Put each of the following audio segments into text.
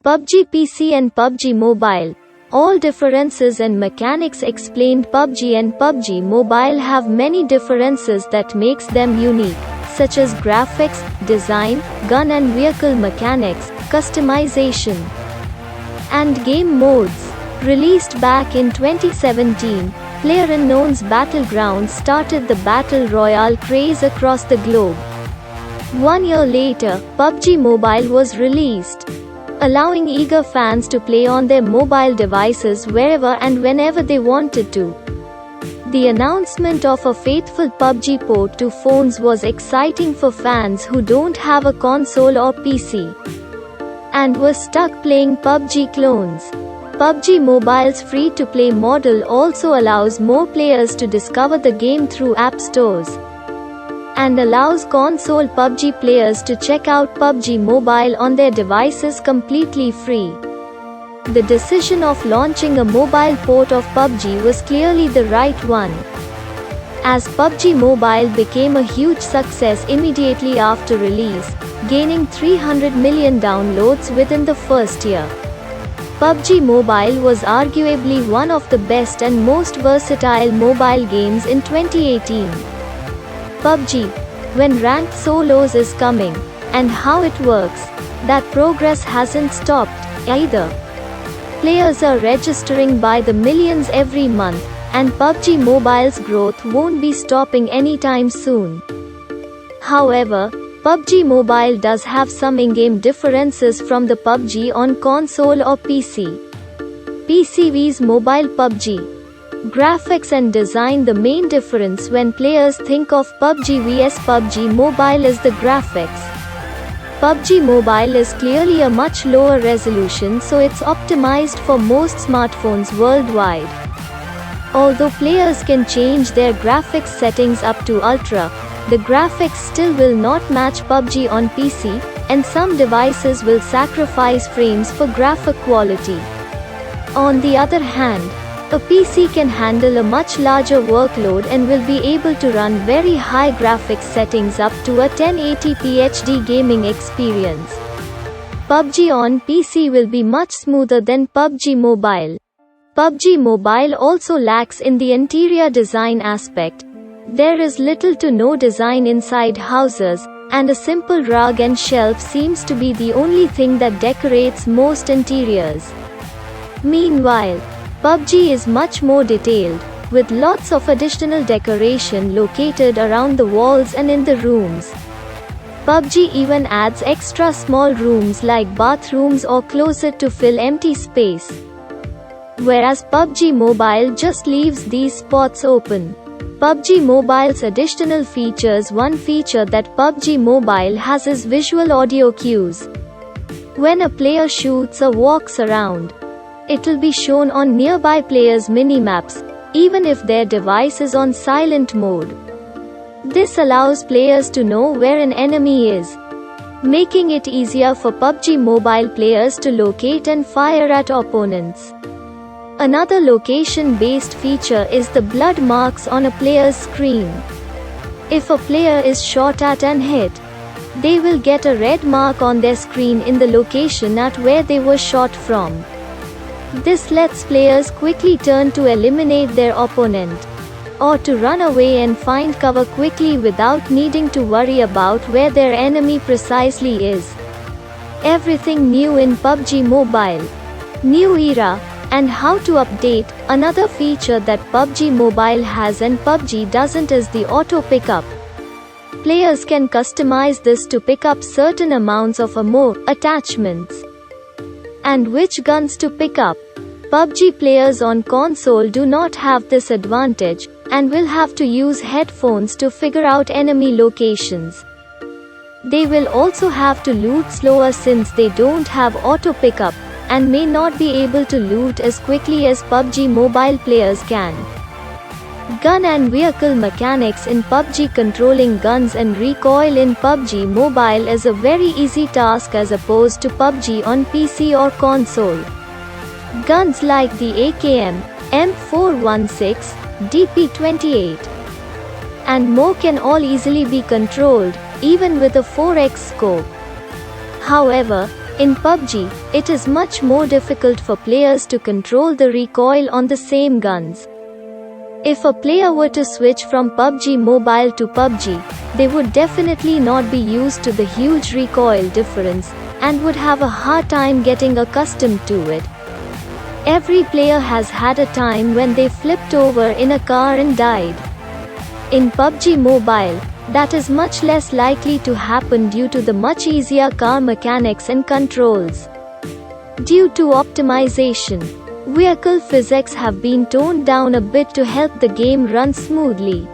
PUBG PC and PUBG Mobile. All differences and mechanics explained. PUBG and PUBG Mobile have many differences that makes them unique, such as graphics, design, gun and vehicle mechanics, customization, and game modes. Released back in 2017, PlayerUnknown's Battlegrounds started the Battle Royale craze across the globe. 1 year later, PUBG Mobile was released, allowing eager fans to play on their mobile devices wherever and whenever they wanted to. The announcement of a faithful PUBG port to phones was exciting for fans who don't have a console or PC and were stuck playing PUBG clones. PUBG Mobile's free-to-play model also allows more players to discover the game through app stores, and allows console PUBG players to check out PUBG Mobile on their devices completely free. The decision of launching a mobile port of PUBG was clearly the right one, as PUBG Mobile became a huge success immediately after release, gaining 300 million downloads within the first year. PUBG Mobile was arguably one of the best and most versatile mobile games in 2018. PUBG, when ranked solos is coming, and how it works, that progress hasn't stopped either. Players are registering by the millions every month, and PUBG Mobile's growth won't be stopping anytime soon. However, PUBG Mobile does have some in-game differences from the PUBG on console or PC. PC vs Mobile PUBG. Graphics and design. The main difference when players think of PUBG vs PUBG Mobile is the graphics. PUBG Mobile is clearly a much lower resolution, so it's optimized for most smartphones worldwide. Although players can change their graphics settings up to Ultra, the graphics still will not match PUBG on PC, and some devices will sacrifice frames for graphic quality. On the other hand, a PC can handle a much larger workload and will be able to run very high graphics settings up to a 1080p HD gaming experience. PUBG on PC will be much smoother than PUBG Mobile. PUBG Mobile also lacks in the interior design aspect. There is little to no design inside houses, and a simple rug and shelf seems to be the only thing that decorates most interiors. Meanwhile, PUBG is much more detailed, with lots of additional decoration located around the walls and in the rooms. PUBG even adds extra small rooms like bathrooms or closet to fill empty space, whereas PUBG Mobile just leaves these spots open. PUBG Mobile's additional features. One feature that PUBG Mobile has is visual audio cues. When a player shoots or walks around, it will be shown on nearby players' minimaps, even if their device is on silent mode. This allows players to know where an enemy is, making it easier for PUBG Mobile players to locate and fire at opponents. Another location-based feature is the blood marks on a player's screen. If a player is shot at and hit, they will get a red mark on their screen in the location at where they were shot from. This lets players quickly turn to eliminate their opponent, or to run away and find cover quickly without needing to worry about where their enemy precisely is. Everything new in PUBG Mobile. New era, and how to update. Another feature that PUBG Mobile has and PUBG doesn't is the auto pickup. Players can customize this to pick up certain amounts of ammo, attachments, and which guns to pick up. PUBG players on console do not have this advantage, and will have to use headphones to figure out enemy locations. They will also have to loot slower since they don't have auto pickup, and may not be able to loot as quickly as PUBG Mobile players can. Gun and vehicle mechanics in PUBG. Controlling guns and recoil in PUBG Mobile is a very easy task as opposed to PUBG on PC or console. Guns like the AKM, M416, DP28, and more can all easily be controlled, even with a 4x scope. However, In PUBG, it is much more difficult for players to control the recoil on the same guns. If a player were to switch from PUBG Mobile to PUBG, they would definitely not be used to the huge recoil difference, and would have a hard time getting accustomed to it. Every player has had a time when they flipped over in a car and died. In PUBG Mobile, that is much less likely to happen due to the much easier car mechanics and controls. Due to optimization, vehicle physics have been toned down a bit to help the game run smoothly.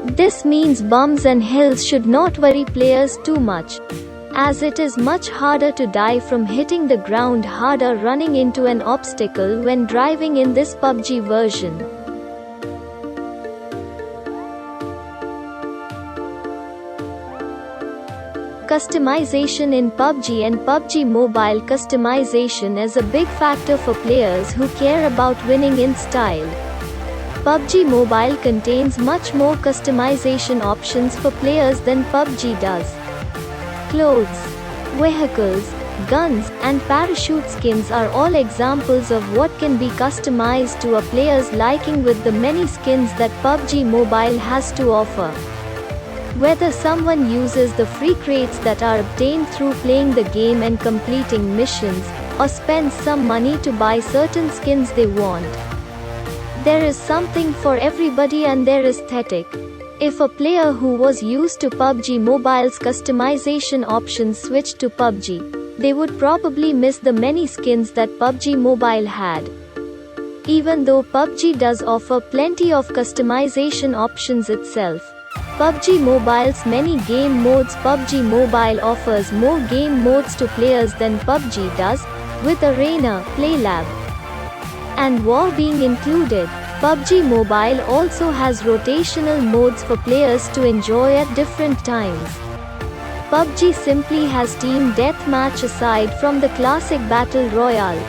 This means bumps and hills should not worry players too much, as it is much harder to die from hitting the ground harder running into an obstacle when driving in this PUBG version. Customization in PUBG and PUBG Mobile. Customization is a big factor for players who care about winning in style. PUBG Mobile contains much more customization options for players than PUBG does. Clothes, vehicles, guns, and parachute skins are all examples of what can be customized to a player's liking with the many skins that PUBG Mobile has to offer. Whether someone uses the free crates that are obtained through playing the game and completing missions, or spends some money to buy certain skins they want, there is something for everybody and their aesthetic. If a player who was used to PUBG Mobile's customization options switched to PUBG, they would probably miss the many skins that PUBG Mobile had. Even though PUBG does offer plenty of customization options itself, PUBG Mobile's many game modes. PUBG Mobile offers more game modes to players than PUBG does, with Arena, PlayLab, and War being included. PUBG Mobile also has rotational modes for players to enjoy at different times. PUBG simply has Team Deathmatch aside from the classic Battle Royale.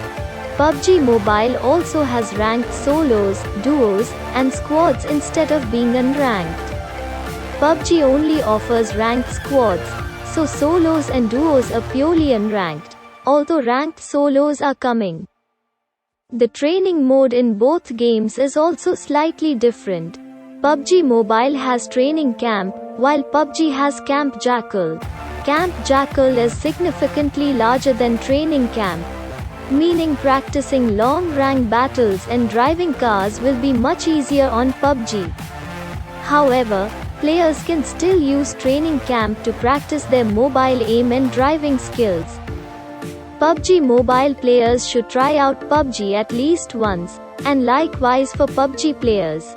PUBG Mobile also has ranked solos, duos, and squads instead of being unranked. PUBG only offers ranked squads, so solos and duos are purely unranked, although ranked solos are coming. The training mode in both games is also slightly different. PUBG Mobile has Training Camp, while PUBG has Camp Jackal. Camp Jackal is significantly larger than Training Camp, meaning practicing long rank battles and driving cars will be much easier on PUBG. However, players can still use Training Camp to practice their mobile aim and driving skills. PUBG Mobile players should try out PUBG at least once, and likewise for PUBG players.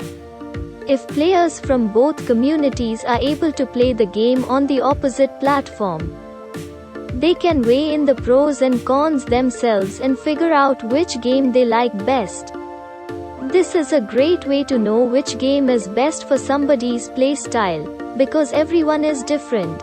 If players from both communities are able to play the game on the opposite platform, they can weigh in the pros and cons themselves and figure out which game they like best. This is a great way to know which game is best for somebody's playstyle, because everyone is different.